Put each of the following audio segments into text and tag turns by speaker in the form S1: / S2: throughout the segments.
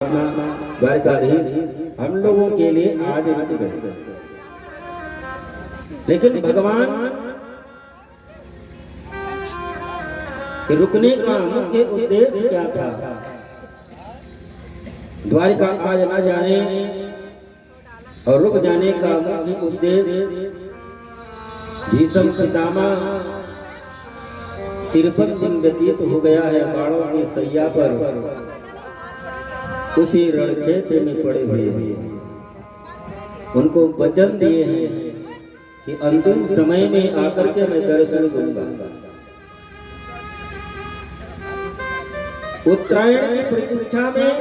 S1: द्वारकाधीश हम लोगों के लिए आज रुक गए, लेकिन भगवान के रुकने का मुख्य उद्देश्य क्या था? द्वारिका आज न जाने और रुक जाने का मुख्य उद्देश्य भीष्म पितामह 53 दिन व्यतीत हो गया है बाणों की सैया पर, उसी रणक्षेत्र में पड़े हुए हैं। उनको वचन दिए हैं कि अंतिम समय में आकर के मैं दर्शन दूंगा। उत्तरायण की प्रतीक्षा में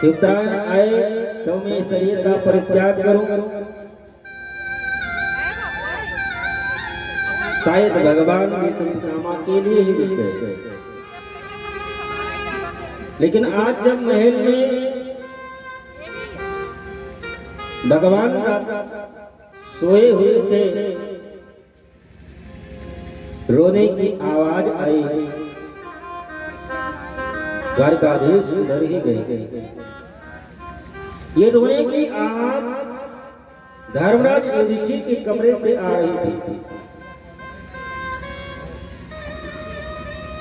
S1: उत्तरायण आए तो मैं शरीर का परित्याग करूं, शायद भगवान विष्णु के लिए ही रुक गए। लेकिन आज जब महल में भगवान सोए हुए थे, रोने की आवाज आई, द्वारकाधीश उधर ही गए। ये रोने की आवाज धर्मराज युधिष्ठिर के कमरे से आ रही थी।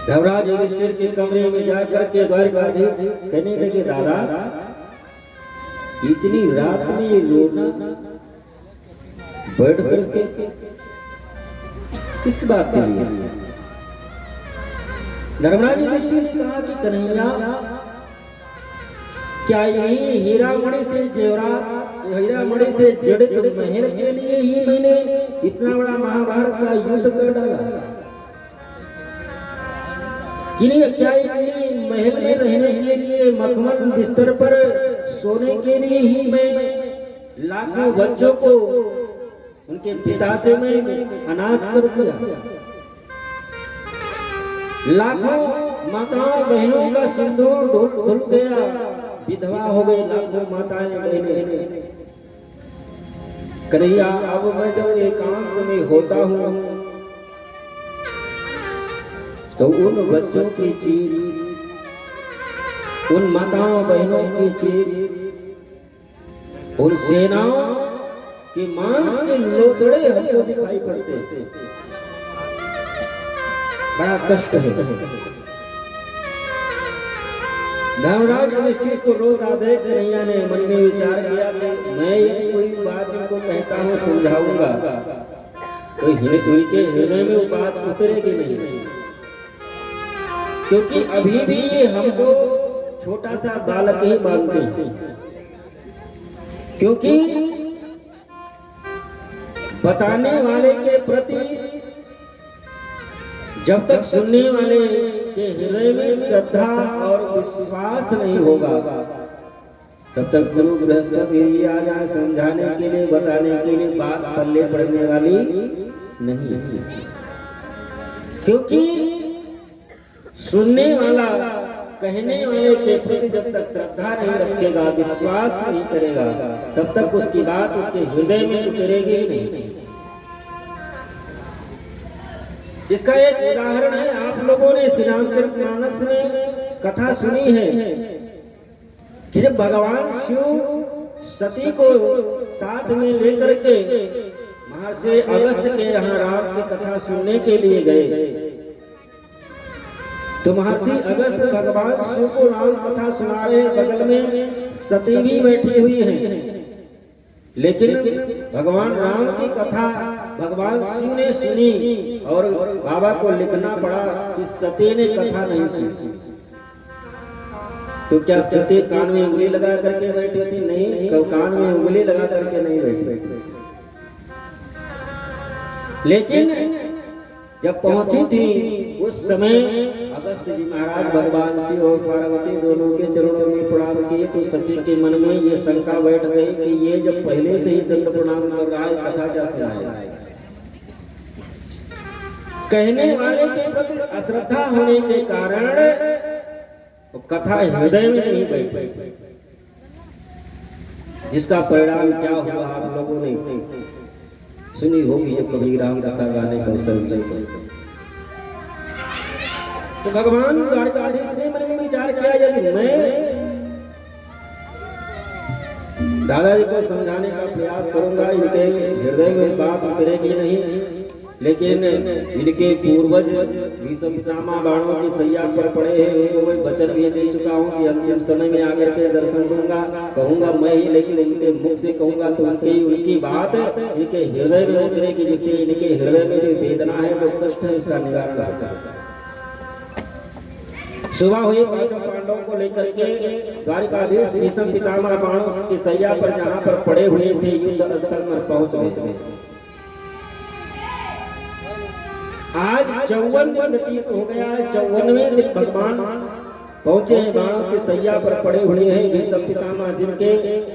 S1: धर्मराज युधिष्ठिर के कमरे में जाकर के द्वारकाधीश कहने लगे, दादा इतनी रात में ये रोना बैठ करके किस बात के लिए? धर्मराज युधिष्ठिर ने कहा कि कन्हैया, क्या यही हीरामणि से जेवरात, हीरामणि से जड़ित महल के लिए ही मैंने इतना बड़ा महाभारत का युद्ध कर डाला? क्या महल में रहने के लिए, मखमल बिस्तर पर सोने के लिए ही मैं लाखों बच्चों को उनके पिता से मैं अनाथ कर दिया? लाखों माताओं बहनों का सिंदूर धुल गया, विधवा हो गई लाखों माताएं बहनें। कन्हैया, अब मैं जब एकांत में होता हूँ तो उन बच्चों की चीख, उन माताओं बहनों की चीख, उन सेनाओं के मांस के लोथड़े हमको दिखाई पड़ते हैं। बड़ा कष्ट है। धर्मराज युधिष्ठिर को रोता देख कन्हैया ने मन में विचार किया कि मैं ये कोई बात इनको कहता हूँ, समझाऊंगा तो उनके हृदय में वो बात उतरेगी नहीं, क्योंकि अभी भी ये हमको छोटा सा बालक ही मानते हैं। क्योंकि बताने वाले के प्रति जब तक सुनने वाले के हृदय में श्रद्धा और विश्वास नहीं होगा, तब तक गुरु बृहस्पति आ जाए समझाने के लिए, बताने के लिए, बात पल्ले पड़ने वाली नहीं। क्योंकि सुनने वाला कहने वाले के प्रति जब तक श्रद्धा नहीं रखेगा, विश्वास नहीं करेगा, तब तक उसकी बात उसके हृदय में उतरेगी ही नहीं। इसका एक उदाहरण है, आप लोगों ने श्री रामचरितमानस में कथा सुनी है कि जब भगवान शिव सती को साथ में लेकर के महर्षि अगस्त्य के यहाँ राम की कथा सुनने के लिए गए, तो महर्षि अगस्त्य भगवान शिव को राम कथा सुना रहे, बगल में सती भी बैठी हुई हैं। लेकिन भगवान राम की कथा भगवान शिव ने सुनी और बाबा को लिखना पड़ा कि सती ने कथा नहीं सुनी। तो क्या सती कान में उंगली लगा करके बैठी थी? नहीं, कान में उंगली लगा करके नहीं बैठी। लेकिन जब पहुंची थी उस समय अगस्त्य जी महाराज भगवान शिव और पार्वती दोनों के चरणों में प्रणाम किए, तो सती के मन में ये शंका बैठ गई कि ये जब पहले से ही दंड प्रणाम कर रहा है, कथा क्या सुनाए? कहने वाले के प्रति अश्रद्धा होने के कारण तो कथा हृदय में नहीं बैठी, जिसका परिणाम क्या हुआ आप लोगों ने सुनी होगी जब कभी राम कथा गाने का अवसर मिले। तो भगवान द्वारकाधीश ने मन में विचार किया, यदि मैं दादाजी को समझाने का प्रयास करूंगा, इनके हृदय में बात उतरेगी नहीं, लेकिन इनके पूर्वज भीष्म पितामह बाणों की सैया पर पड़े हैं, उनको मैं वचन भी दे चुका हूँ कि अंतिम समय में आकर के दर्शन दूंगा, कहूंगा मैं ही, लेकिन उनके मुख से कहूंगा तो उनकी बात इनके हृदय में उतरेगी, जिससे इनके हृदय में जो वेदना है, जो कष्ट है, उसका निवारण कर सकता है। सुबह हुई, पांचों पांडवों को लेकर के द्वारकाधीश भीष्म पितामह बाणों की सैया पर जहाँ पर पड़े हुए थे, युद्ध स्थल पर पहुंच गए। आज 54 दिन व्यतीत हो गया है, 54वें दिन भगवान पहुंचे हैं, बाणों की सैया पर पड़े हुए हैं भीष्म पितामह, जिनके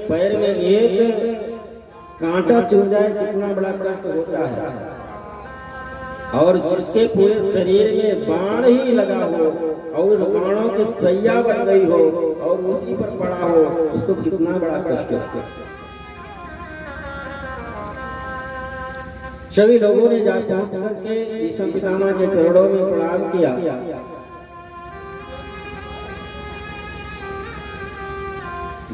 S1: पैर में एक कांटा चुभ जाए कितना बड़ा कष्ट होता है, और जिसके पूरे शरीर में बाण ही लगा हो और उस बाणों की सैया बन गई हो और उसी पर पड़ा हो, उसको कितना बड़ा कष्ट है। सभी लोगों ने जा पहुंच करके भीष्म पितामह के चरणों में प्रणाम किया।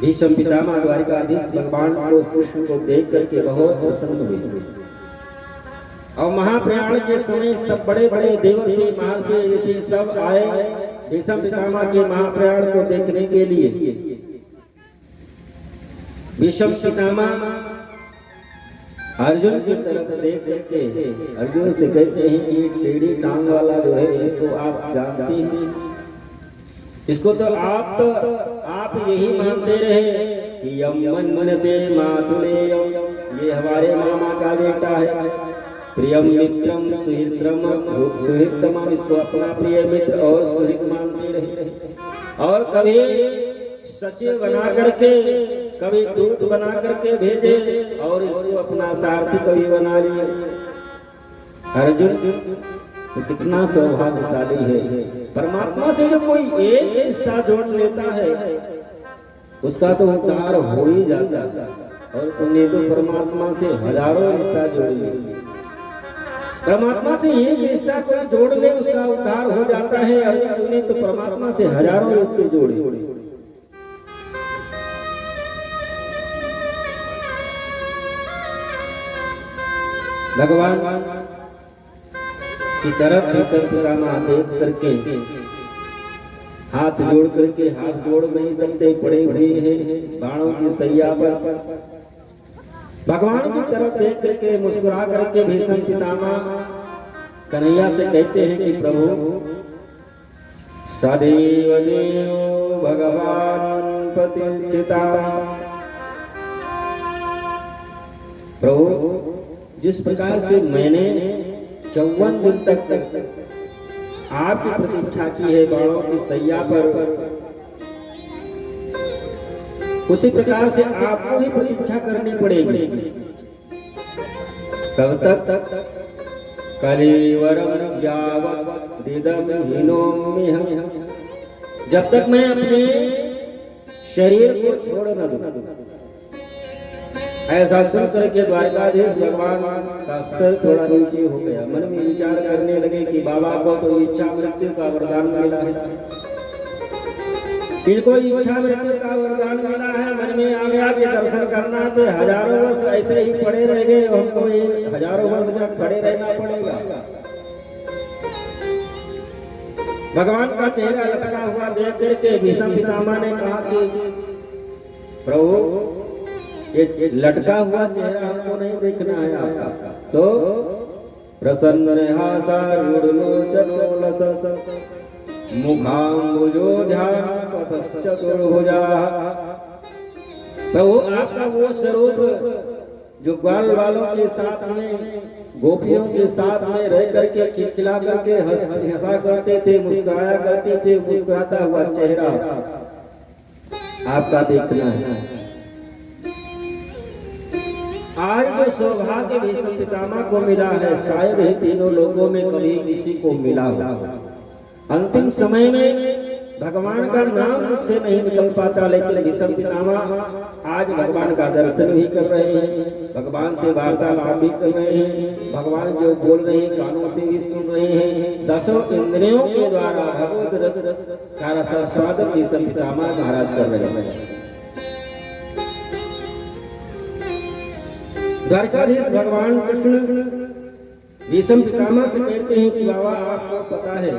S1: भीष्म पितामह द्वारकाधीश भगवान को उस पुष्प को देख करके बहुत प्रसन्न हुए, और महाप्रयाण के समय सब बड़े बड़े देवर्षि महर्षि ऋषि सब आए भीष्म पितामह के महाप्रयाण को देखने के लिए। भीष्म पितामह अर्जुन की तरफ देख करके अर्जुन से कहते हैं कि टेढ़ी टांग वाला जो है, इसको आप जानते हैं, इसको तो आप यही मानते रहे कि यम मन से मातुलेयम, ये हमारे मामा का बेटा है, प्रियम मित्रम सुहृतम, इसको अपना प्रिय मित्र और सुहृत मानते रहे, और कभी सचिव बना करके, कभी दूत बना करके भेजे, और इसको अपना सारथी कभी बना लिए। अर्जुन तो कितना सौभाग्यशाली है, परमात्मा से जो कोई एक रिश्ता जोड़ लेता है उसका तो उद्धार हो ही जाता है, और तुमने तो परमात्मा से हजारों रिश्ता जोड़ लिए। परमात्मा से एक रिश्ता कोई जोड़ ले उसका उद्धार हो जाता है, और तुमने तो परमात्मा से हजारों रिश्ते जोड़े। भगवान की तरफ भीष्म पितामह देख करके हाथ जोड़ करके, हाथ जोड़ नहीं सकते, पड़े हुए हैं बाणों की सैया पर, भगवान की तरफ देख करके मुस्कुरा करके भीष्म पितामह कन्हैया से कहते हैं कि प्रभु सदैव देव भगवान प्रतिष्ठिता, प्रभु जिस प्रकार से मैंने 54 दिन तक आपकी प्रतीक्षा की है बाणों की सैया पर, उसी प्रकार से आपको भी प्रतीक्षा करनी पड़ेगी। कब तक? कलेवरम यावदिदम हीनोम्यहम, जब तक मैं अपने शरीर को छोड़ न दूं। ऐसा सुन करके द्वारकाधीश भगवान का सर थोड़ा नीचे हो गया, मन में विचार करने लगे कि बाबा को तो इच्छा मृत्यु का वरदान मिला है, इनको इच्छा मृत्यु का वरदान मिला है। मन में आ गया कि दर्शन करना तो हजारों वर्ष ऐसे ही पड़े रह गए, हमको हजारों वर्ष तक खड़े रहना पड़ेगा। भगवान का चेहरा लटका हुआ देख करके भीष्म पितामह ने कहा कि प्रभु ये लटका हुआ चेहरा हमको नहीं देखना है आपका, तो प्रसन्न प्रभु आपका वो स्वरूप जो ग्वाल वालों के साथ में, गोपियों के साथ में रह करके खिलखिला करके हंसा करते थे, मुस्कुराया करते थे, मुस्कुराता हुआ चेहरा आपका देखना है। आज जो सौभाग्य भीष्म पितामह को मिला है, शायद ही तीनों लोगों में कभी किसी को मिला हो। अंतिम समय में भगवान का नाम मुख से नहीं निकल पाता, लेकिन भीष्म पितामह आज भगवान का दर्शन भी कर रहे हैं, भगवान से वार्तालाप भी कर रहे हैं, भगवान जो बोल रहे हैं कानों से भी सुन रहे हैं। 10 इंद्रियों के द्वारा भगवत रस का रसास्वादन भीष्म पितामह महाराज कर रहे हैं। द्वारकाधीश भगवान कृष्ण भीष्म पितामह से कहते हैं कि बाबा आपको पता है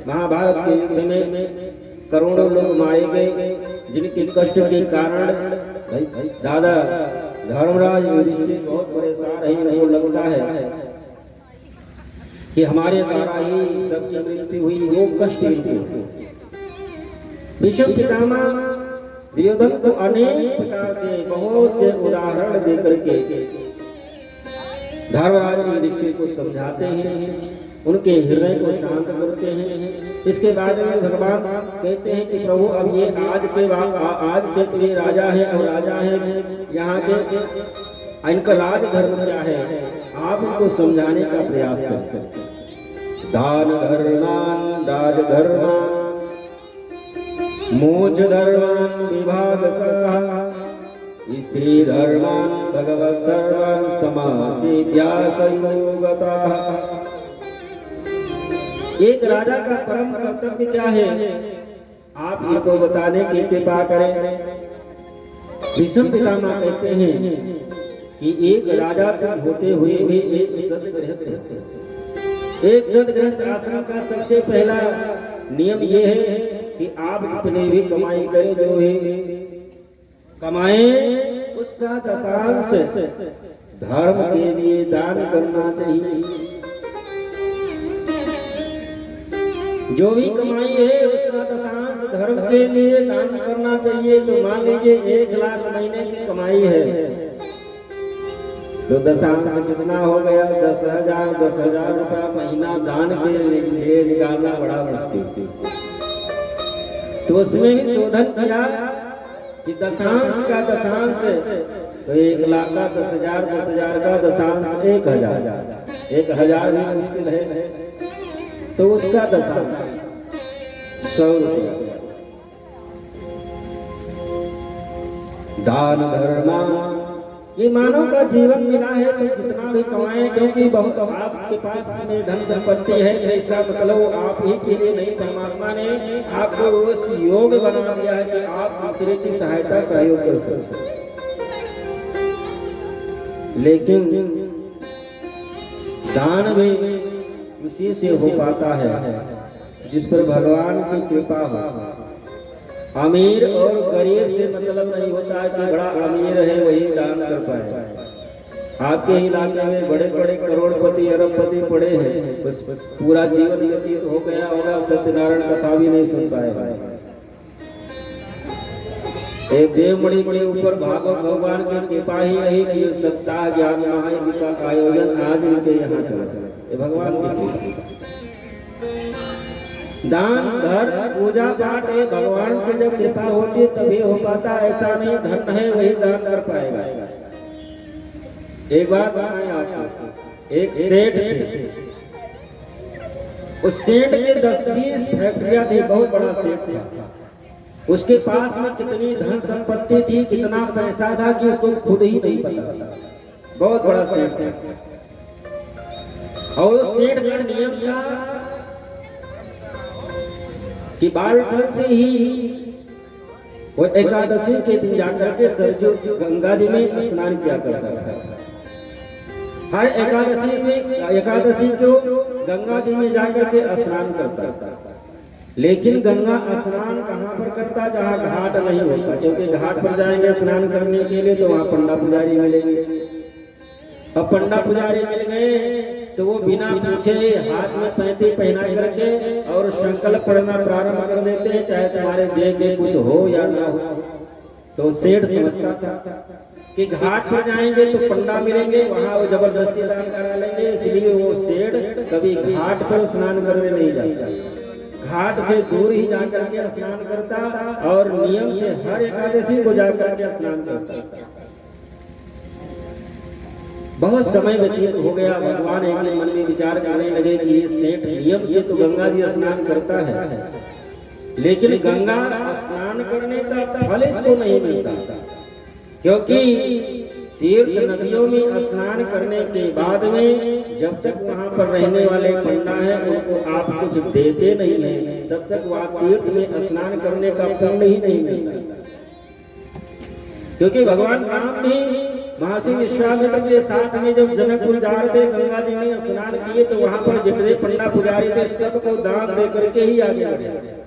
S1: महाभारत के युद्ध में करोड़ों लोग मारे गए, जिनके कष्ट के कारण दादा धर्मराज युधिष्ठिर बहुत परेशान रहे। उनको लगता है कि हमारे द्वारा ही सबकी मृत्यु हुई, वो कष्ट भीष्म पितामह दुर्योधन को अनेक प्रकार से बहुत से उदाहरण देकर के धर्मराज युधिष्ठिर को समझाते हैं, उनके हृदय को शांत करते हैं। इसके बाद में भगवान कहते हैं कि प्रभु अब ये आज के बाद आज से तो ये राजा है और राजा है यहाँ के, इनका राज धर्म क्या है आप उनको समझाने का प्रयास करते हैं। दान धर्मान राज धर्मान मोक्ष धर्मान विभाग स्त्री धर्मान भगवत धर्मान समासिद्ध्या संयोगतः। एक राजा का परम कर्तव्य क्या है आप इनको बताने की कृपा करें। भीष्म पितामह कहते हैं कि एक राजा होते हुए भी एक सदगृहस्थ आश्रम का सबसे पहला नियम यह है कि आप जितने भी कमाई करें, जो भी कमाएं उसका दशांश धर्म के लिए दान करना चाहिए। जो भी कमाई है उसका दशांश धर्म के लिए दान करना चाहिए। तो मान लीजिए 1 लाख महीने की कमाई है तो दशांश कितना हो गया 10,000 रुपया महीना दान के लिए निकालना बड़ा मुश्किल। तो उसमें भी शोधन किया कि दशांश का दशांश तो 1 लाख का 10,000, 10,000 का दशांश 1,000, 1,000 भी मुश्किल है तो उसका दशांश 100 रुपया। दान धर्मा ये मानव का जीवन मिला है तो जितना भी कमाएं, क्योंकि बहुत आपके पास में धन संपत्ति है इसका मतलब आप ही के लिए नहीं, परमात्मा ने आपको उस योग बना दिया है कि आप दूसरे की सहायता सहयोग कर सकते। लेकिन दान भी उसी से हो पाता है जिस पर भगवान की कृपा हो। अमीर और गरीब से मतलब नहीं होता है कि बड़ा अमीर है वही दान कर पाए। आपके इलाके में बड़े बड़े करोड़पति अरबपति पड़े हैं, बस पूरा जीवन व्यतीत हो गया होगा, सत्यनारायण कथा भी नहीं सुन पाएगा। एक देवमणि के ऊपर भागवत भगवान की कृपा ही रही कि सप्ताह ज्ञान महायज्ञ का आयोजन आज उनके यहाँ चला। ये भगवान की कृपा। दान धर्म पूजा पाठ है भगवान की जब कृपा होती है तभी हो पाता, ऐसा नहीं धन है वही दान कर पाएगा। एक बात बताएं आपको, एक सेठ थे, उस सेठ के 10-20 फैक्ट्रियां थी, बहुत बड़ा सेठ था। उसके पास में कितनी धन संपत्ति थी, कितना पैसा था कि उसको खुद ही नहीं पता। बहुत बड़ा सेठ था और उस सेठ का नियम था कि बालपन से ही वो एकादशी के दिन जाकर के सरजू गंगा जी में स्नान किया करता था। हर एकादशी को गंगा जी में जाकर के स्नान करता था। लेकिन गंगा स्नान कहाँ पर करता, जहाँ घाट नहीं होता, क्योंकि घाट पर जाएंगे स्नान करने के लिए तो वहाँ पंडा पुजारी मिलेंगे। अब पंडा पुजारी मिल गए तो वो बिना पूछे हाथ में पैंती पहना करके और संकल्प पढ़ना प्रारंभ कर देते हैं, चाहे तुम्हारे जेब में कुछ हो या ना हो। तो सेठ समझता था कि घाट पर जाएंगे तो पंडा मिलेंगे, वहाँ वो जबरदस्ती दान करा लेंगे, इसलिए वो सेठ कभी घाट पर स्नान करने नहीं जाता, घाट से दूर ही जाकर के स्नान करता और नियम से हर एकादशी को जाकर के स्नान करता। बहुत समय व्यतीत हो गया, भगवान एक मन में विचार करने लगे कि ये सेठ नियम से तो गंगा जी स्नान करता है, लेकिन गंगा स्नान करने का फल इसको नहीं मिलता, क्योंकि तीर्थ नदियों में स्नान करने के बाद में जब तक वहां पर रहने वाले पंडा हैं उनको आप कुछ देते नहीं हैं, तब तक वहां तीर्थ में स्नान करने का पुण्य ही नहीं मिलता। क्योंकि भगवान राम भी महर्षि विश्वामित्र के साथ में जब जनकपुर जा रहे थे, गंगा जी में स्नान किए, तो वहां पर जितने पंडा पुजारी थे सबको दान दे करके ही आगे बढ़े।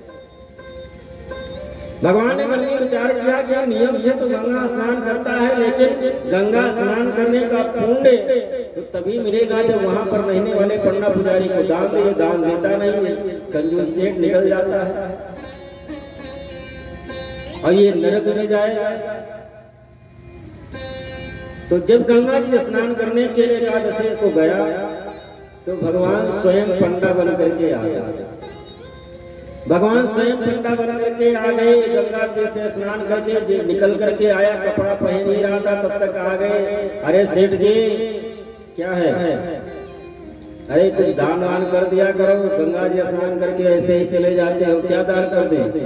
S1: भगवान ने मन में विचार किया कि नियम से तो गंगा स्नान करता है, लेकिन गंगा स्नान करने का पुण्य तो तभी मिलेगा जब वहां पर रहने वाले पंडा पुजारी को दान दे। दान देता नहीं है, कंजूस सेठ निकल जाता है और ये नरक में जाएगा। तो जब गंगा जी स्नान करने के लिए एकादशी को गया तो भगवान स्वयं पंडा बन करके आ गया। भगवान स्वयं पंडा बन करके आ गए। गंगा जी से स्नान करके निकल करके आया, कपड़ा पहन ही रहा था, तब तक आ गए। अरे सेठ जी क्या है? अरे कुछ दान वान कर दिया करो, गंगा जी स्नान करके ऐसे ही चले जाते हो, क्या दान कर दे?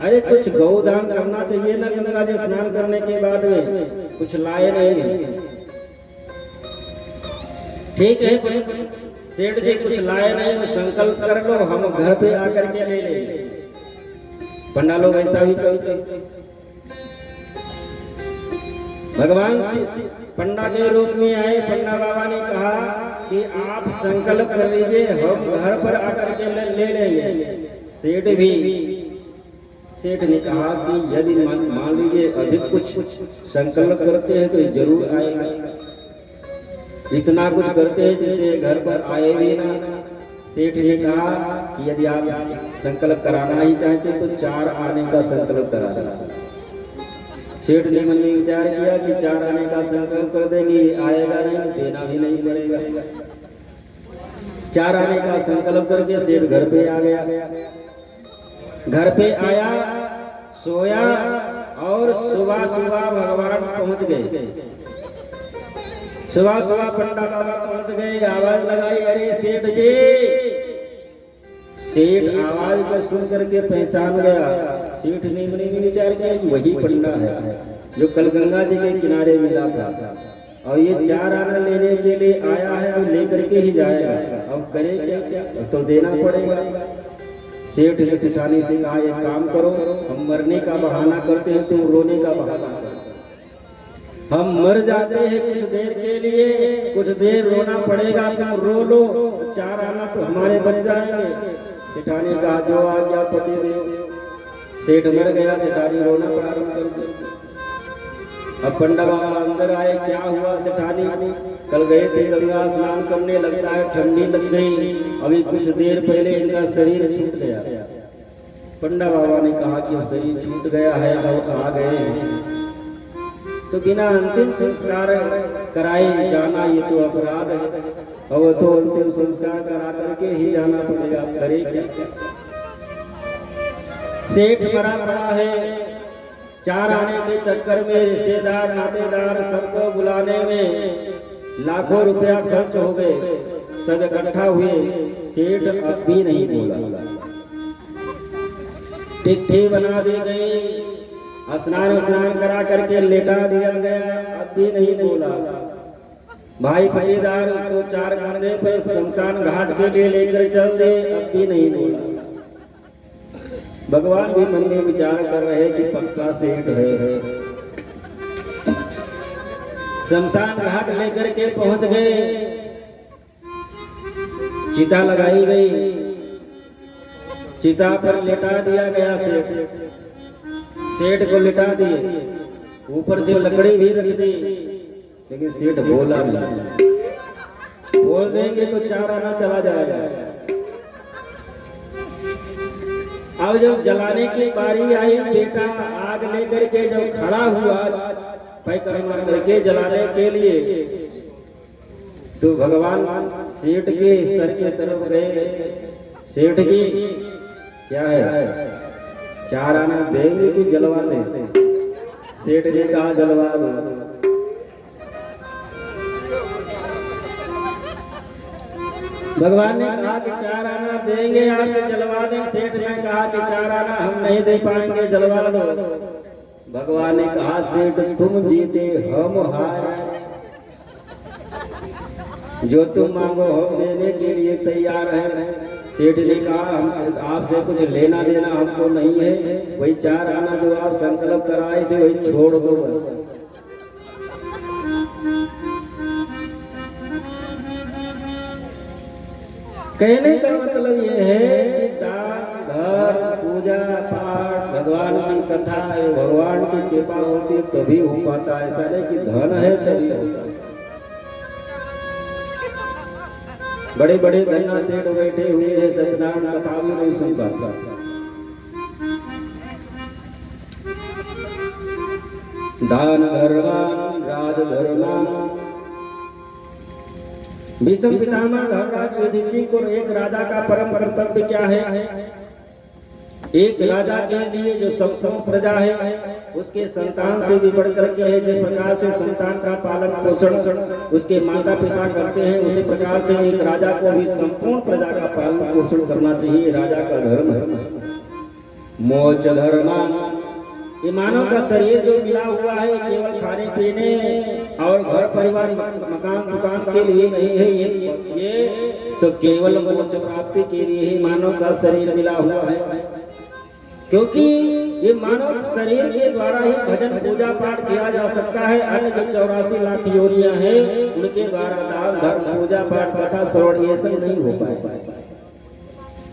S1: अरे कुछ गौ दान करना चाहिए ना, गंगा जी स्नान करने के बाद में कुछ लाए नहीं। ठीक है सेठ जी कुछ लाए नहीं, संकल्प कर लो, हम घर पे आकर के ले लेंगे। पंडा लोग ऐसा भी करते। भगवान पंडा के रूप में आए। पंडा बाबा ने कहा कि आप संकल्प कर लीजिए, हम घर पर आकर के ले लेंगे। सेठ ने कहा कि यदि मान लीजिए अधिक कुछ संकल्प करते हैं तो जरूर आएगा। इतना कुछ करते हैं जिससे घर पर आए भी ना। सेठ ने कहा कि यदि आप संकल्प कराना ही चाहते तो 4 आने का संकल्प करा देना। सेठ ने मन में विचार किया कि 4 आने का संकल्प कर देंगे, आएगा नहीं, देना भी नहीं पड़ेगा। 4 आने का संकल्प करके सेठ घर पे आ गया। घर पे आया, सोया और सुबह सुबह भगवान पहुंच गए। सुबह सुबह पंडा बाबा पहुंच गए, आवाज लगाई, अरे सेठ जी। सेठ आवाज को सुन करके पहचान गया। सेठ ने मन में विचार किया कि वही पंडा है जो कल गंगा जी के किनारे मिला था, और ये 4 आना लेने के लिए आया है, अब लेकर के ही जाएगा। अब करे क्या? तो देना पड़ेगा। सेठ ने सेठानी से कहा एक काम करो, हम मरने का बहाना करते हैं, तुम रोने का बहाना करो। हम मर जाते हैं कुछ देर के लिए, कुछ देर रोना पड़ेगा, तुम रो लो, 4 आना तो हमारे बच जाएंगे। सेठानी कहा जो आ गया पति देव। सेठ मर गया, सेठानी रोना प्रारंभ कर दिया। अब पंडा बाबा अंदर आए, क्या हुआ सेठानी? कल गए थे गंगा स्नान करने, लगता है ठंडी लग गई, अभी कुछ देर पहले इनका शरीर छूट गया। पंडा बाबा ने कहा कि शरीर छूट गया है, अब आ गए तो बिना अंतिम संस्कार कराए जाना ये तो अपराध है, और तो अंतिम संस्कार करा करके ही जाना पड़ेगा। करे क्या? सेठ मरा पड़ा है, 4 आने के चक्कर में रिश्तेदार नातेदार सबको बुलाने में लाखों रुपया खर्च हो गए, सब इकट्ठा हुए। सेठ अब भी नहीं बोला। टिकठी बना दी गई, स्नान करा करके लेटा दिया गया, अब भी नहीं बोला। भाई फरीदार उसको 4 कंधे पे शमशान घाट के लिए लेकर चल दे, अब भी नहीं बोला। भगवान भी मन में विचार कर रहे कि पक्का सेठ है। शमशान घाट लेकर के पहुंच गए, चिता लगाई गई, चिता पर लिटा दिया गया। सेठ को लिटा दिए, ऊपर से लकड़ी भी रख दी, लेकिन सेठ बोला नहीं। बोल देंगे तो 4 आना चला जाएगा। अब जब जलाने की बारी आई, बेटा आग लेकर के जब खड़ा हुआ परिक्रमा करके जलाने के लिए, तो भगवान सेठ के सर के तरफ गए। सेठ जी क्या है, 4 आना देंगे कि जलवा दें? सेठ ने कहा जलवा दो। भगवान ने कहा कि 4 आना देंगे आपके, जलवा दें। सेठ ने कहा कि 4 आना हम नहीं दे पाएंगे, जलवा दो। भगवान ने कहा सेठ तुम जीते हम हारे, जो तुम मांगो हम देने के लिए तैयार हैं। सेठ ने कहा हमसे आपसे कुछ लेना देना हमको नहीं है, वही 4 आना जो आप संकल्प कराए थे वही छोड़ दो बस। कहने का मतलब ये है कि दान धर्म पूजा पाठ भगवान की कथा है, भगवान की कृपा होती है तभी हो पाता है, ऐसा नहीं कि धन है तभी होता है। बड़े बड़े धन्ना सेठ बैठे हुए हैं, सत्यनारायण कथा भी नहीं सुन पाता। दान धर्मान राज धर्मान। भीष्म पितामह धर्मराज युधिष्ठिर को एक राजा का परम कर्तव्य क्या है? एक राजा के लिए जो सब प्रजा है उसके संतान से भी बढ़ करके है। जिस प्रकार से संतान का पालन पोषण उसके माता पिता करते हैं, उसी प्रकार से एक राजा को भी संपूर्ण प्रजा का पालन पोषण करना चाहिए। राजा का धर्म है। मोक्ष धर्म। ये मानव का शरीर जो मिला हुआ है केवल खाने पीने और घर परिवार मकान दुकान के लिए नहीं है, ये तो केवल मोक्ष प्राप्ति के लिए ही मानव का शरीर मिला हुआ है। क्योंकि ये मानव शरीर के द्वारा ही भजन पूजा पाठ किया जा सकता है। अन्य जो 84 लाख योनियां हैं उनके द्वारा दान धर्म पूजा पाठ कथा श्रवण ये सब नहीं हो पाए।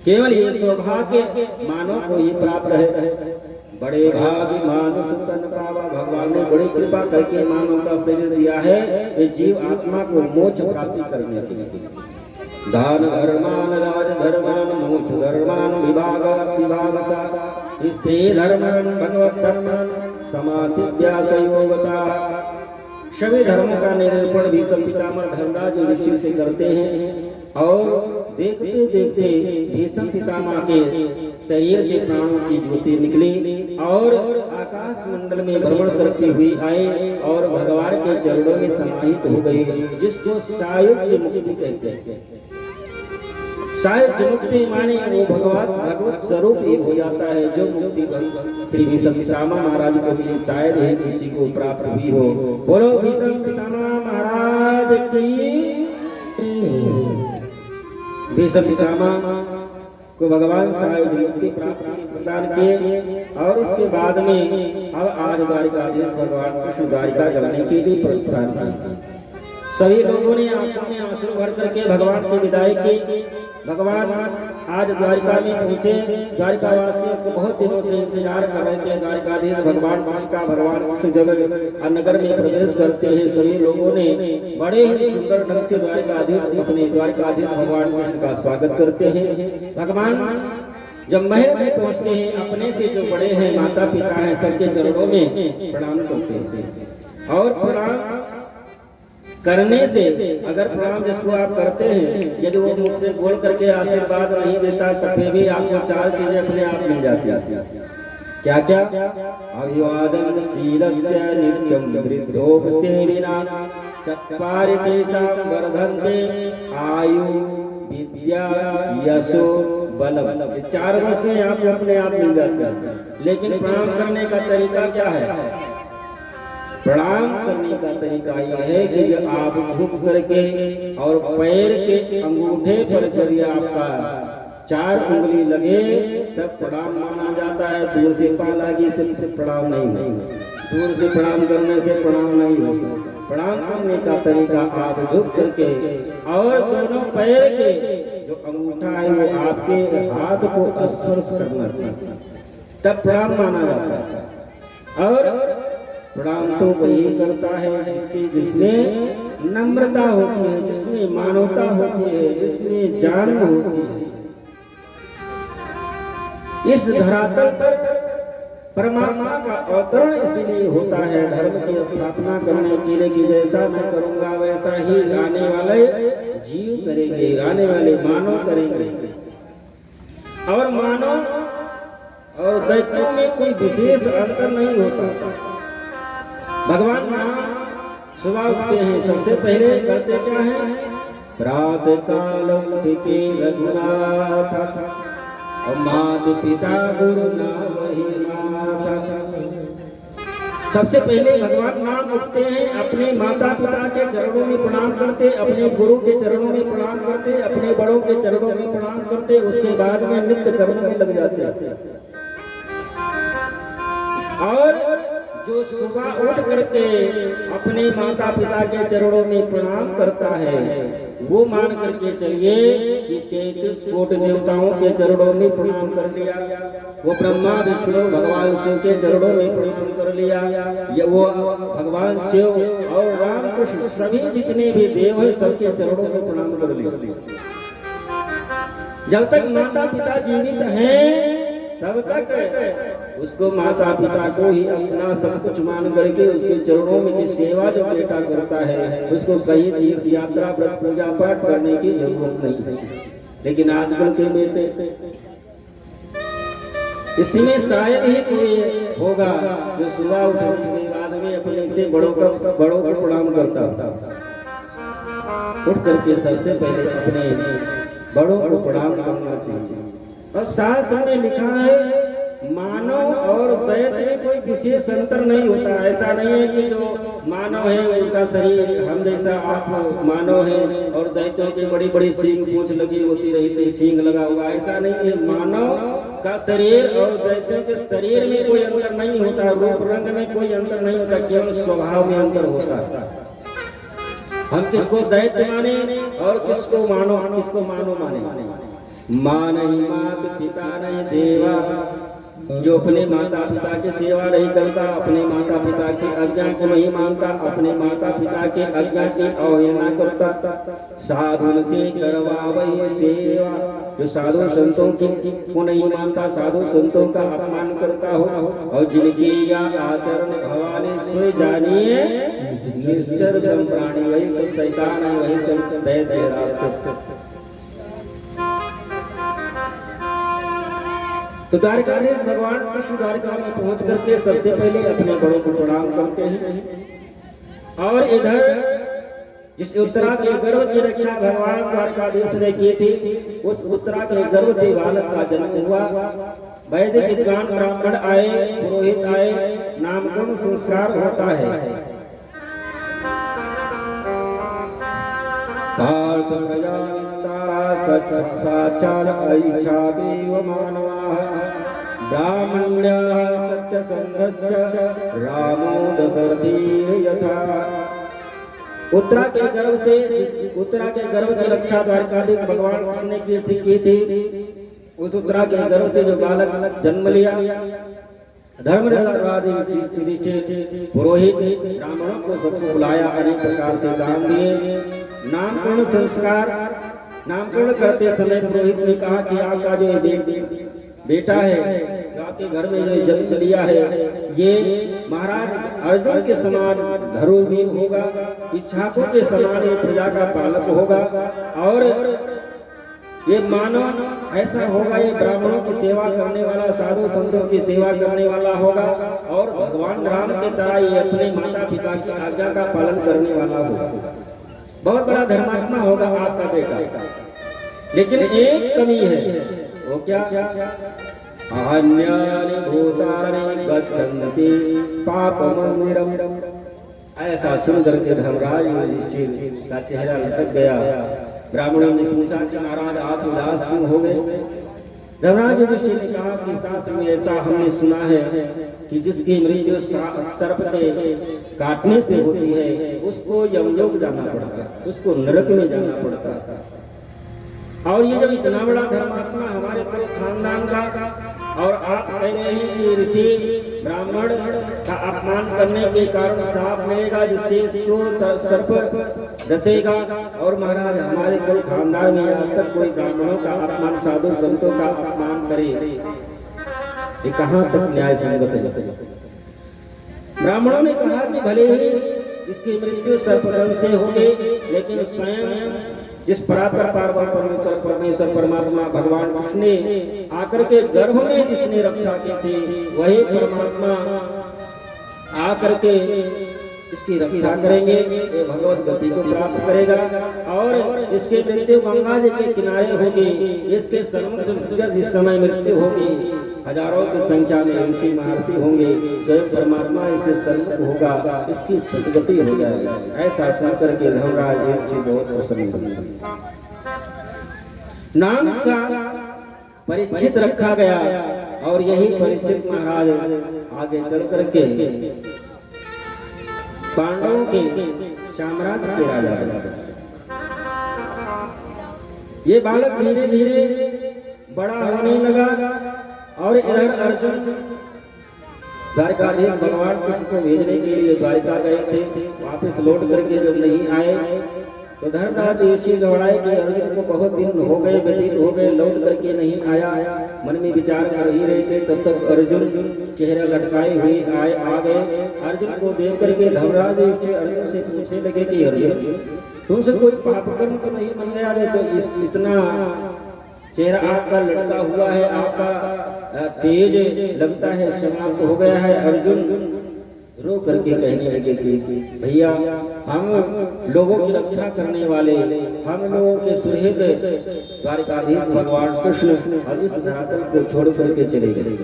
S1: केवल ये सौभाग्य मानव को ही प्राप्त है। बड़े भागी मानुष तन पावा। भगवान ने बड़ी कृपा करके मानव का शरीर दिया है ये जीव आत्मा को मोक्ष प्राप्ति करने के लिए। दान धर्मान राज धर्मान मोक्ष धर्मान विभाग विभाग स्त्री धर्मान भगवत धर्मान समासिद्या संयोगता। सभी धर्मों का निरूपण भी पितामह धर्मराज युधिष्ठिर से करते हैं। और देखते देखते भीष्म पितामह के शरीर से प्राणों की ज्योति निकली और आकाश मंडल में भ्रमण करती हुई आए और भगवान के चरणों में समाहित हो गई, जिसको सायुज्य मुक्ति कहते हैं। सायुज्य मुक्ति माने वो भगवत स्वरूप ही हो जाता है। जो मुक्ति श्री भीष्म पितामह महाराज को मिली शायद ही किसी को प्राप्त हुई हो। बोलो भीष्म पितामह महाराज की। भीष्म पितामह को भगवान सायुज्य मुक्ति प्राप्ति प्रदान किए और उसके बाद में अब आज द्वारिकाधीश भगवान कृष्ण द्वारिका करने के लिए प्रस्थान किया। सभी लोगों ने आंखों में आंसू भर करके भगवान की विदाई की। भगवान आज द्वारिका में पहुंचे। द्वारिकावासियों को बहुत दिनों से इंतजार कर रहे थे। द्वारिकाधीश भगवान कृष्ण का भगवान कृष्ण जब नगर में प्रवेश करते हैं सभी लोगों ने बड़े ही सुंदर ढंग से अपने द्वारिकाधीश भगवान कृष्ण का स्वागत करते हैं। भगवान जब महल में पहुंचते हैं अपने से जो बड़े हैं माता पिता हैं सबके चरणों में प्रणाम करते हैं। और प्रणाम करने से अगर प्रणाम जिसको आप करते हैं यदि वो मुख से बोल करके आशीर्वाद नहीं देता तो फिर भी आपको 4 चीजें अपने आप मिल जाती हैं। क्या क्या? अभिवादन शीलस्य नित्यं वृद्धोपसेविना चत्वारि तेषां वर्धन्ते आयु विद्या यशो बलम। 4 वस्तुएं आपको अपने आप मिल जाती हैं। लेकिन प्रणाम करने का तरीका क्या है? प्रणाम करने का तरीका यह है कि जब आप झुक करके और पैर के अंगूठे पर जब आपका 4 उंगली लगे तब प्रणाम माना जाता है। दूर से पालागी से प्रणाम नहीं होगा। दूर से प्रणाम करने से प्रणाम नहीं होगा। प्रणाम करने का तरीका आप झुक करके और दोनों पैर के जो अंगूठा है वो आपके हाथ को स्पर्श करना चाहिए, तब प्रणाम माना जाता है। और प्रणाम तो वही करता है जिसमें नम्रता होती है, जिसमें मानवता होती है, जिसमें जान होती है। इस धरातल पर परमात्मा का अवतरण इसलिए होता है धर्म की स्थापना करने के लिए कि जैसा मैं करूंगा वैसा ही आने वाले जीव करेंगे, आने वाले मानव करेंगे। और मानव और दैत्यों में कोई विशेष अंतर नहीं होता। भगवान नाम सुबह उठते हैं सबसे पहले करते क्या है? प्रातः काल उठके रघुनाथ, और माता पिता गुरु नाम ही माता। सबसे पहले भगवान नाम उठते हैं, अपने माता पिता के चरणों में प्रणाम करते, अपने गुरु के चरणों में प्रणाम करते, अपने बड़ों के चरणों में प्रणाम करते, उसके बाद में नित्य कर्म में लग जाते हैं। और जो सुबह उठ करके अपने माता पिता के चरणों में प्रणाम करता है, वो मान करके चलिए कि 33 कोटि देवताओं के चरणों में प्रणाम कर लिया, वो ब्रह्मा विष्णु भगवान शिव के चरणों में प्रणाम कर लिया, ये वो भगवान शिव और राम कृष्ण सभी जितने भी देव हैं सबके चरणों में प्रणाम कर लिया। जब तक माता पिता जीवित हैं तब तक उसको माता पिता को ही अपना सब कुछ मान करके उसके चरणों में की सेवा जो बेटा करता है, उसको कहीं तीर्थ यात्रा व्रत पूजा पाठ करने की जरूरत नहीं है। लेकिन आजकल के बेटे इसमें शायद ही कोई होगा जो सुबह उठने के बाद में अपने से बड़ों को प्रणाम करता। उठ करके सबसे पहले अपने बड़ों को प्रणाम करना चाहिए। और शास्त्र में लिखा है मानव और दैत्य में कोई विशेष अंतर नहीं होता। ऐसा नहीं है कि जो मानव है उनका शरीर हम जैसा आप मानव है और दैत्यों की बड़ी बड़ी सींग पूंछ लगी होती रहती, सींग लगा हुआ, ऐसा नहीं है। मानव का शरीर और दैत्यों के शरीर में कोई अंतर नहीं होता, रूप रंग में कोई अंतर नहीं होता, केवल स्वभाव में अंतर होता है। हम किसको दैत्य माने और किसको मानव माने। माँ नहीं मात पिता नहीं देवा, जो अपने माता पिता की सेवा नहीं करता, अपने माता पिता की आज्ञा को नहीं मानता, अपने माता पिता की आज्ञा की अवहेलना करता, साधु से करवावई सेवा, जो साधु संतों की को नहीं मानता, साधु संतों का अपमान करता हो, और जिनकी या आचरण भवानी सोई जानिए निश्चर संप्राणी, वही सब शैतान है, वही सब दैत्य राक्षस। तो द्वारकाधीश भगवान कृष्ण द्वारका में पहुंच करके सबसे पहले अपने बड़ों को प्रणाम करते हैं। और इधर जिस उत्तरा के गर्भ की रक्षा भगवान द्वारकाधीश ने की थी, उस उत्तरा के गर्भ से बालक का जन्म हुआ। वैदिक विद्वान ब्राह्मण आए, पुरोहित आए, नामकरण संस्कार होता है। पार्थ साचार ऐच्छा देव मानवाः ब्राह्मण्यः सत्यसंधश्च रामो दशरथी यथा। उत्तरा के गर्भ की रक्षा द्वारकाधीश भगवान कृष्ण ने की थी। उस उत्तरा के गर्भ से जो बालक जन्म लिया, धर्मराज युधिष्ठिर पुरोहित ब्राह्मणों को सबको बुलाया, अनेक प्रकार से दान दिए। नामकरण करते समय पुरोहित ने कहा कि आपका जो बेटा है, जो आपके घर में जो जन्म लिया है, ये महाराज अर्जुन के समान धर्मवीर होगा, इच्छाकों के समान ये प्रजा का पालक होगा, और ये मानव ऐसा होगा, ये ब्राह्मणों की सेवा करने वाला, साधु संतों की सेवा करने वाला होगा, और भगवान राम के तरह ये अपने माता पिता की आज्ञा का पालन करने वाला होगा। बहुत बड़ा धर्मात्मा होगा आपका बेटा। लेकिन एक कमी है, वो क्या? अन्यानि भूतानि गच्छन्ति पाप मंदिरम। ऐसा सुंदर के धर्मराज युधिष्ठिर का चेहरा लटक गया। ब्राह्मणों ने पूछा कि महाराज आप उदास क्यों हो गए? धर्मराज युधिष्ठिर ने कहा कि शास्त्र में ऐसा हमने सुना है कि जिसकी मृत्यु सर्प के काटने से होती है, उसको यमलोक जाना पड़ता है, उसको नरक में जाना पड़ता है। और ये जब इतना बड़ा धर्मात्मा हमारे पूरे खानदान का, और आप कह रहे हैं कि ऋषि ब्राह्मण का अपमान करने के कारण श्राप मिलेगा, जिससे इसको सर्प डसेगा, और महाराज हमारे कुल खानदान में आज तक कोई ब्राह्मणों का अपमान, साधु संतों का अपमान करे, ये कहाँ तक न्याय संगत है? ब्राह्मणों ने कहा कि भले ही इसकी मृत्यु सर्पदंश से होगी, लेकिन स्वयं जिस परात्पर पार्वती परमेश्वर परमात्मा भगवान कृष्ण ने आकर के गर्भ में जिसने रक्षा की थी, वही परमात्मा आकर के इसकी रक्षा करेंगे ये भगवत गति को प्राप्त करेगा। और इसके मृत्यु गंगा जी के किनारे होगी। इसके सन्मुख जिस समय मृत्यु होगी हजारों की संख्या में ऋषि महर्षि होंगे, स्वयं परमात्मा इसके सन्मुख होगा, इसकी सदगति हो जाएगी। ऐसा सुनकर के धर्मराज जी बहुत प्रसन्न हुए। नाम इसका परीक्षित रखा गया और यही परीक्षित महाराज आगे चल करके पांडवों के साम्राज्य के राजा बने। ये बालक धीरे धीरे बड़ा होने लगा और इधर अर्जुन द्वारिकाधीश भगवान कृष्ण को भेजने के लिए द्वारिका गए थे। वापस लौट करके जब नहीं आए तो धर्मराज ऋषि घबराए कि अर्जुन को बहुत दिन हो गए, व्यतीत हो गए, लौट करके नहीं आया। मन में विचार कर ही रहे थे, तब तक अर्जुन चेहरा लटकाए हुए आ गए। अर्जुन को देख करके धर्मराज ऋषि अर्जुन से पूछने लगे कि अर्जुन तुमसे कोई पाप कर्म तो नहीं बन गया रे? तो इतना चेहरा आपका लटका हुआ है, आपका तेज लगता है, समाप्त हो गया है। अर्जुन रो करके कहने लगे कि भैया हम लोगों की रक्षा करने वाले, हम लोगों के सुहृद द्वारिकाधीश भगवान कृष्ण अब इस धरातल को छोड़ करके चले गए।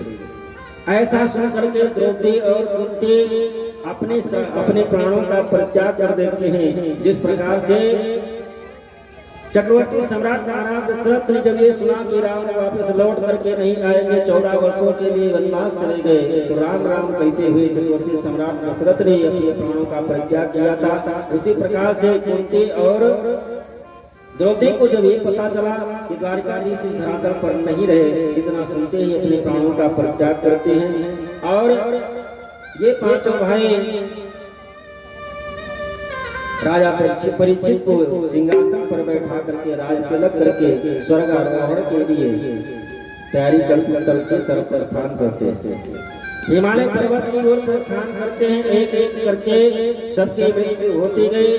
S1: ऐसा सुन करके द्रौपदी और कुंती अपने प्राणों का परित्याग कर देते हैं। जिस प्रकार से चक्रवर्ती सम्राट महाराज दशरथ ने जब ये सुना कि राम वापस लौट करके नहीं आएंगे, 14 वर्षों के लिए वनवास चले गए, तो राम राम कहते हुए चक्रवर्ती सम्राट दशरथ ने अपने प्राणों का परित्याग किया था। उसी प्रकार से कुंती और द्रौपदी को जब ये पता चला कि द्वारिकाधीश इस धरातल पर नहीं रहे, इतना सुनते ही अपने प्राणों का परित्याग करते हैं। और ये पांचों भाई राजा परीक्षित को सिंहासन पर बैठा करके राज तिलक करके स्वर्गारोहण के लिए तैयारी करते तरफ प्रस्थान करते हैं। हिमालय पर्वत की ओर प्रस्थान करते हैं। एक एक करके सबकी मृत्यु होती गई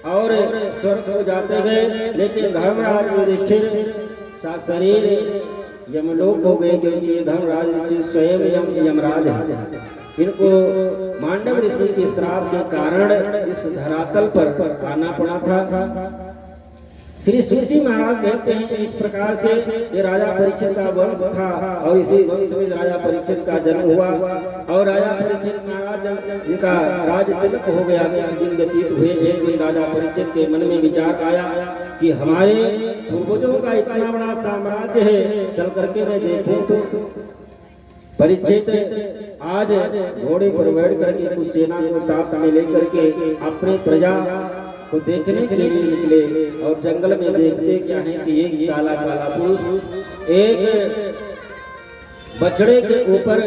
S1: और स्वर्ग हो जाते गए। लेकिन धर्मराज युधिष्ठिर शरीर यमलोक हो गए, क्योंकि धर्मराज स्वयं यमराज है। इनको मांडव ऋषि के श्राप के कारण इस धरातल पर आना पड़ा था। श्री सूजी महाराज कहते हैं इस प्रकार से ये राजा परीक्षित का वंश था और इसी वंश में राजा परीक्षित का जन्म हुआ। और राजा परीक्षित महाराज इनका राज तिलक हो गया। कुछ दिन व्यतीत हुए। एक दिन राजा परीक्षित के मन में विचार आया कि हमारे पूर्वजों का इतना बड़ा साम्राज्य है, चल करके मैं देखूं तो। परीक्षित आज घोड़े पर बैठ करके कुछ सेना को साथ में लेकर के अपनी प्रजा को देखने के लिए निकले और जंगल में देखते क्या है कि एक काला काला पुरुष एक बछड़े के ऊपर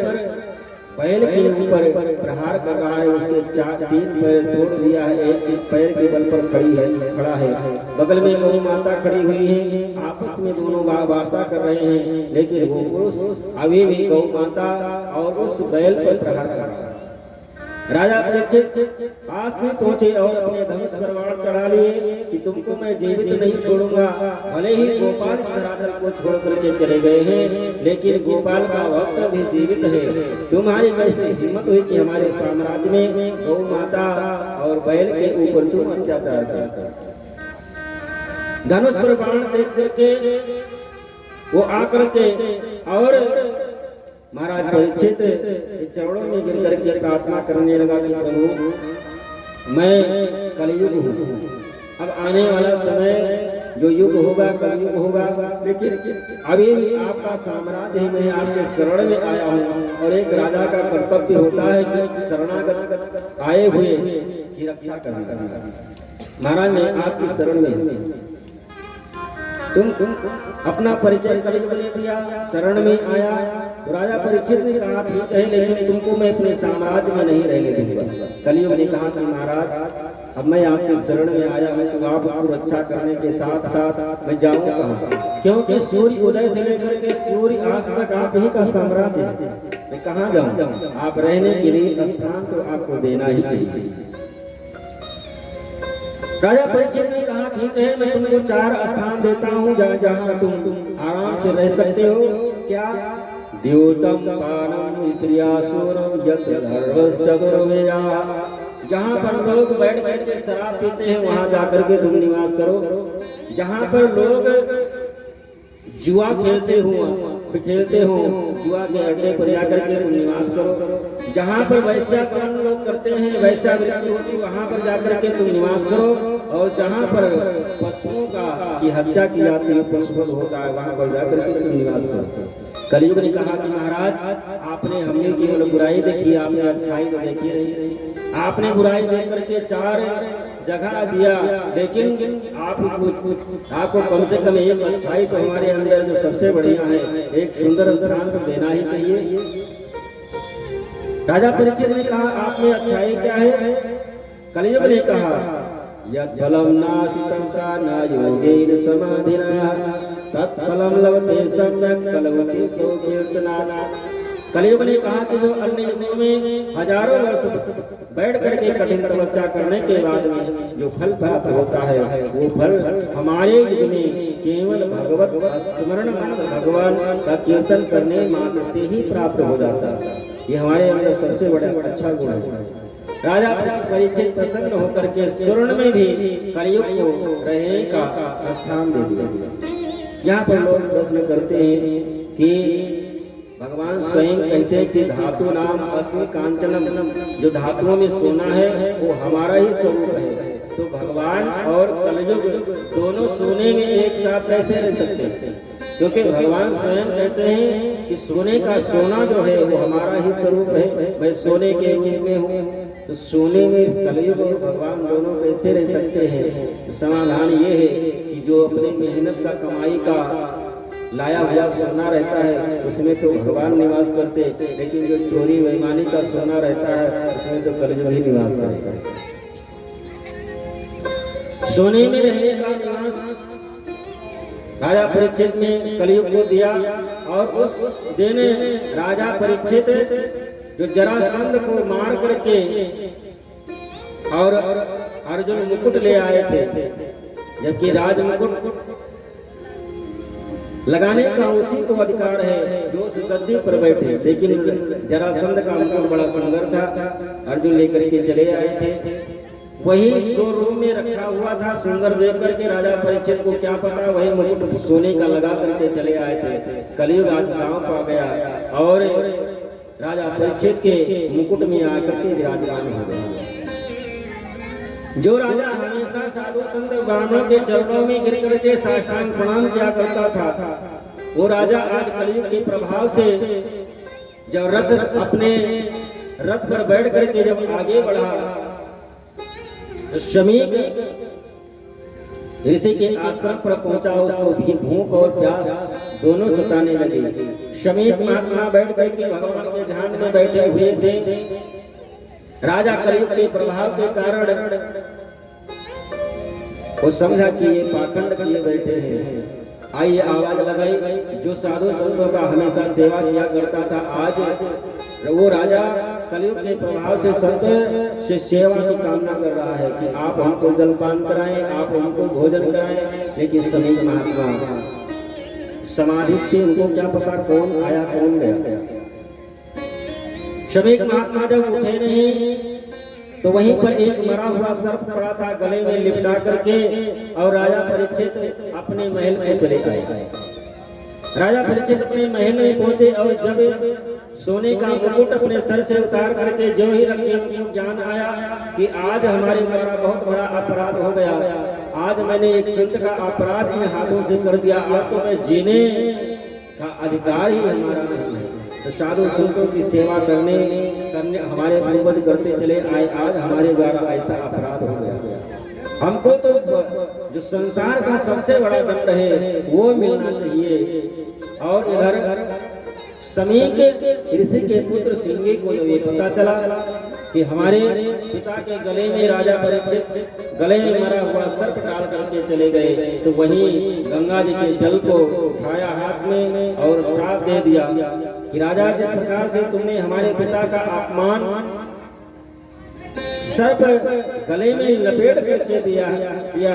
S1: बैल के ऊपर प्रहार कर रहा है। उसके 3 पैर तोड़ दिया है, एक पैर के बल पर खड़ा है। बगल में गौ माता खड़ी हुई है, आपस में दोनों वार्ता कर रहे हैं। लेकिन वो पुरुष अभी भी गौ माता और उस बैल पर प्रहार कर रहा है। राजा परीक्षित पास में पहुंचे और अपने धनुष पर बाण चढ़ा लिए कि तुमको मैं जीवित नहीं छोड़ूंगा। भले ही गोपाल इस धरातल को छोड़ करके चले गए हैं, लेकिन गोपाल का भक्त भी जीवित है। तुम्हारी कैसे हिम्मत हुई कि हमारे साम्राज्य में गौ माता और बैल के ऊपर तुम अत्याचार करते? धनुष पर बाण देख करके वो आकर के और महाराज परीक्षित चरणों में गिर करके प्रार्थना करने लगा कि प्रभु मैं कलयुग हूँ, अब आने वाला समय जो युग होगा कलयुग होगा, लेकिन अभी भी आपका साम्राज्य है, मैं आपके शरण में आया हूँ। और एक राजा का कर्तव्य होता है कि शरणागत आए हुए की रक्षा करना। महाराज मैं आपकी शरण में, तुम अपना परिचय कलयुग ने दिया, शरण में आया। तो राजा परीक्षित ने कहा ठीक है, लेकिन तुमको मैं अपने साम्राज्य में नहीं रहने दूंगा। कलयुग ने कहा कि महाराज अब मैं आपके शरण में आया हूँ, तो आपको रक्षा करने के साथ साथ मैं जाऊँ कहाँ? क्योंकि सूर्य उदय से लेकर के सूर्य अस्त तक आप ही का साम्राज्य है, मैं कहाँ जाऊँ? आप रहने के लिए स्थान तो आपको देना ही चाहिए। राजा परीक्षित ने कहा ठीक है, मैं तुमको 4 स्थान देता हूँ जहाँ तुम आराम से रह सकते हो। क्या? द्योतम पानम स्त्रियासुरम यत्र धर्मश्च गुरुवेया जहाँ पर लोग बैठ करके शराब पीते हैं वहां जाकर के तुम निवास करो। जहाँ पर लोग जुआ खेलते हो जुआ के अड्डे पर जाकर के तुम निवास करो। जहाँ पर वैश्याकरण लोग करते हैं, वैश्यावृत्ति होती वहां पर जाकर के तुम निवास करो। और जहाँ पर पशुओं की हत्या की जाती है, पशुवध होता है, वहां पर जाकर के तुम निवास करो। कलयुग ने कहा कि महाराज आपने हमने केवल बुराई देखी, आपने अच्छाई तो देखी नहीं। आपने बुराई देख करके 4 जगह दिया, लेकिन आपको कम से कम एक अच्छाई तो हमारे अंदर जो सबसे बढ़िया है, एक सुंदर स्थान तो देना ही चाहिए। राजा परीक्षित ने कहा आपने अच्छाई क्या है? कलयुग ने कहा यत् फलम नाशितं सा न योगेन समाधिना तत्फलम लभते सम्यक् कलवते सो कीर्तनाना। कलयुग ने कहा कि जो अन्य युगों में हजारों वर्ष बैठ करके कठिन तपस्या करने के बाद में जो फल प्राप्त होता है, वो फल हमारे युग में केवल भगवत स्मरण मात्र भगवान का कीर्तन करने मात्र से ही प्राप्त हो जाता है। ये हमारे अंदर सबसे बड़ा अच्छा गुण है। राजा परीक्षित प्रसन्न होकर के स्वर्ण में भी कलयुग को रहने का स्थान दे दिया। यहाँ पर लोग प्रश्न करते हैं कि भगवान स्वयं कहते हैं कि धातु नाम अस्मि कांचनम, जो धातुओं में सोना है वो हमारा ही स्वरूप है। तो भगवान और कलयुग दोनों सोने में एक साथ कैसे रह सकते हैं? क्योंकि भगवान स्वयं कहते हैं कि सोने का सोना जो है वो हमारा ही स्वरूप है, मैं सोने के रूप में हूँ। तो सोने में कलयुग और भगवान दोनों कैसे रह सकते हैं? समाधान ये है कि जो अपने मेहनत का कमाई का लाया हुआ सोना रहता है उसमें तो भगवान निवास करते, लेकिन जो चोरी बेईमानी का सोना रहता है उसमें तो कलयुग ही निवास करता है। सोने में रहने का निवास राजा परीक्षित ने कलयुग को दिया। और उस दिन राजा परीक्षित जो जरासंध को मार करके और अर्जुन मुकुट ले आए थे, जबकि राज मुकुट लगाने का उसी को अधिकार है जो उस गद्दी पर बैठे, लेकिन जरासंध का मुकुट बड़ा सुंदर था, अर्जुन लेकर के चले आए थे। वही शोरूम में रखा हुआ था, सुंदर देख करके राजा परीक्षित को क्या पता वही मुकुट सोने का लगा करके चले आए थे। कलयुग आज गांव पा गया और राजा परीक्षित के मुकुट में आकर के विराजमान हो गया। जो राजा हमेशा साधु संत ब्राह्मणों के चरणों में गिर करके साष्टांग प्रणाम किया करता था, वो राजा आज कलयुग के प्रभाव से जब रथ अपने रथ पर बैठ करके जब आगे बढ़ा, शमीक ऋषि के आश्रम पर पहुंचा। उसको भी भूख और प्यास दोनों सताने लगे। शमीक महात्मा बैठ करके भगवान के ध्यान में बैठे हुए थे। राजा कलयुग के प्रभाव के कारण वो समझा कि ये पाखंड किए बैठे हैं। आइए आवाज लगाई, जो साधु संतों का हमेशा सेवा किया करता था, आज वो राजा कलयुग के प्रभाव से संत से सेवा की कामना कर रहा है कि आप हमको जलपान कराएं, आप हमको भोजन कराएं। लेकिन शमीक महात्मा समाधि थी, उनको क्या पता कौन आया कौन गया। शमीक महात्मा जब उठे नहीं तो वहीं पर एक मरा हुआ सर्प पड़ा था, गले में लिपटा करके, और राजा परीक्षित अपने महल में चले गए। राजा परीक्षित अपने महल में पहुंचे और जब सोने का मुकुट अपने सर से उतार करके जो ही रखे, उनको ज्ञान आया कि आज हमारे द्वारा बहुत बड़ा अपराध हो गया, आज मैंने एक संत का अपराध इन हाथों से कर दिया, अब तो मैं जीने का अधिकार ही हमारा नहीं है। तो साधु संतों की सेवा करने हमारे पूर्वज करते चले आए, आज हमारे द्वारा ऐसा अपराध हो गया। हमको तो जो संसार का सबसे बड़ा दंड है वो मिलना चाहिए। और इधर शमीक ऋषि के पुत्र सिंगी को जब ये पता चला कि हमारे पिता के गले में राजा परीक्षित गले में मरा हुआ सर्प डाल करके चले गए, तो वहीं गंगा जी के जल को उठाया हाथ में और श्राप दे दिया कि राजा, जिस प्रकार से तुमने हमारे पिता का अपमान सर्प गले में लपेट करके किया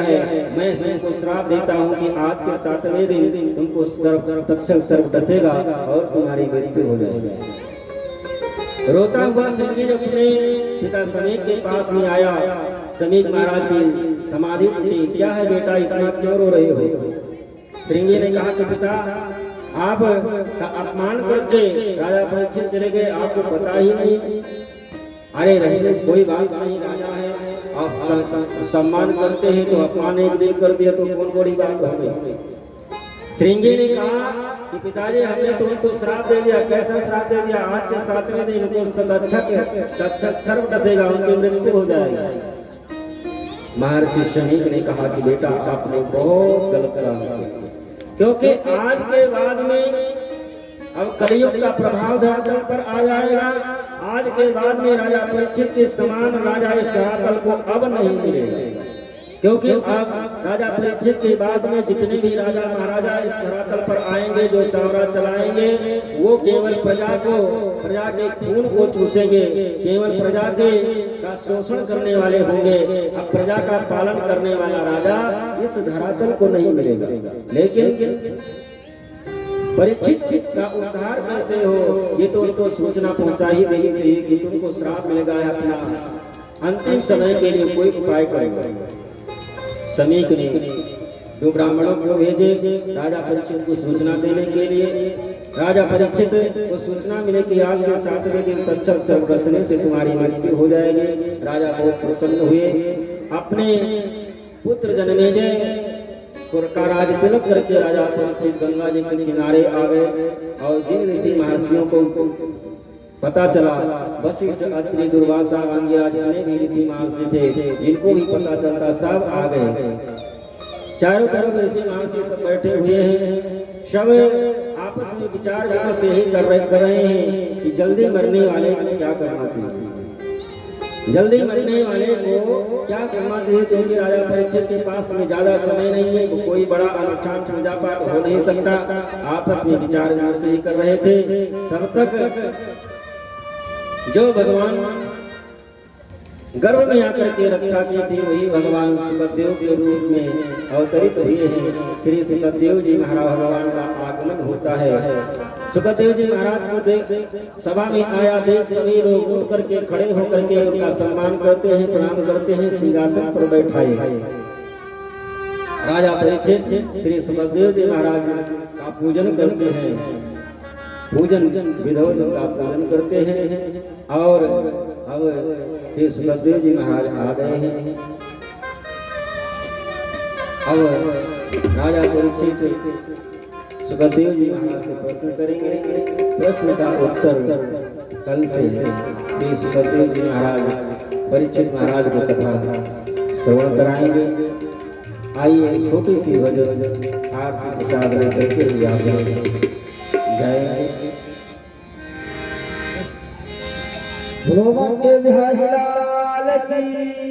S1: है, मैं तुमको श्राप देता हूँ कि आज के 7वें दिन तुमको तक्षक सर्प डसेगा और तुम्हारी मृत्यु हो जाएगी। रोता हुआ श्रृंगी जब अपने पिता समीक के पास में आया, समीक महाराज की समाधि टूटी। क्या है बेटा, इतना क्यों रो रहे हो? श्रृंगी ने कहा कि पिता आप का अपमान करके राजा परीक्षित चले गए, आपको पता ही नहीं। अरे रहने कोई बात नहीं, राजा है, आप सम्मान करते हैं तो अपमान एक दिन कर दिया तो कौन बड़ी बात हो गई। श्रृंगी ने कहा कि पिताजी हमने तुमको श्राप दे दिया। कैसा श्राप दे दिया? आज के 7वें दिन उनको तक्षक सर्व डसेगा, उनकी मृत्यु हो जाएगी। महर्षि शमीक ने कहा कि बेटा आपने बहुत गलत काम किया, क्योंकि आज के बाद में अब कलयुग का प्रभाव धरातल पर आ जाएगा। आज के बाद में राजा परीक्षित के समान राजा इस धरातल को अब नहीं मिलेगा, क्योंकि अब राजा परीक्षित के बाद में जितने भी राजा महाराजा इस धरातल पर आएंगे, जो साम्राज्य चलाएंगे, वो केवल प्रजा के खून को चूसेंगे, केवल प्रजा के का शोषण करने वाले होंगे। अब प्रजा का पालन करने वाला राजा इस धरातल को नहीं मिलेगा। लेकिन परीक्षित का उद्धार कैसे हो, ये तो उनको सूचना पहुंचा ही देनी चाहिए कि तुमको श्राप मिलेगा, अपना अंतिम समय के लिए कोई उपाय करेगा। समीक ने दो ब्राह्मणों को भेजे राजा परीक्षित को सूचना देने के लिए। राजा परीक्षित को सूचना मिले कि आज के 7वें दिन तक्षक सर्प डसने से तुम्हारी मृत्यु हो जाएगी। राजा बहुत प्रसन्न हुए, अपने पुत्र जन्मेजय का राज तिलक करके राजा परीक्षित गंगा जी के किनारे आ गए। और जिन ऋषि महर्षियों को पता चला, वशिष्ठ, अत्रि, दुर्वासा, अंगिरा, जितने भी ऋषि महर्षि थे, जिनको भी पता चलता सब आ गए। चारों तरफ ऋषि महर्षि सब बैठे हुए हैं, सब आपस में विचार विमर्श यही कर रहे हैं कि जल्दी मरने वाले को क्या करना चाहिए, जल्दी मरने वाले को क्या करना चाहिए। क्योंकि राजा परीक्षित के पास में ज्यादा समय नहीं है, कोई बड़ा अनुष्ठान पूजा पाठ हो नहीं सकता। आपस में विचार विमर्श ही कर रहे थे। तब तक जो भगवान गर्भ में आकर के रक्षा की थी, वही भगवान सुखदेव के रूप में अवतरित हुए हैं। श्री सुखदेव जी महाराज भगवान का आगमन होता है। सुखदेव जी महाराज को देख सभा में आया देख सभी लोग उठ करके खड़े होकर के उनका सम्मान करते हैं, प्रणाम करते हैं, सिंहासन पर बैठाए। राजा परीक्षित श्री सुखदेव जी महाराज का पूजन करते हैं, पूजन विधोद का पूजन करते हैं। और अब श्री सुखदेव जी महाराज आ गए हैं। अब राजा परीक्षित सुखदेव जी महाराज से प्रश्न करेंगे। प्रश्न का उत्तर कल से श्री सुखदेव जी महाराज परीक्षित महाराज को कथा श्रवण कराएंगे। आइए छोटी सी भजन आप प्रसाद लेकर के आप जय
S2: भगवान के बिहारी लाल की।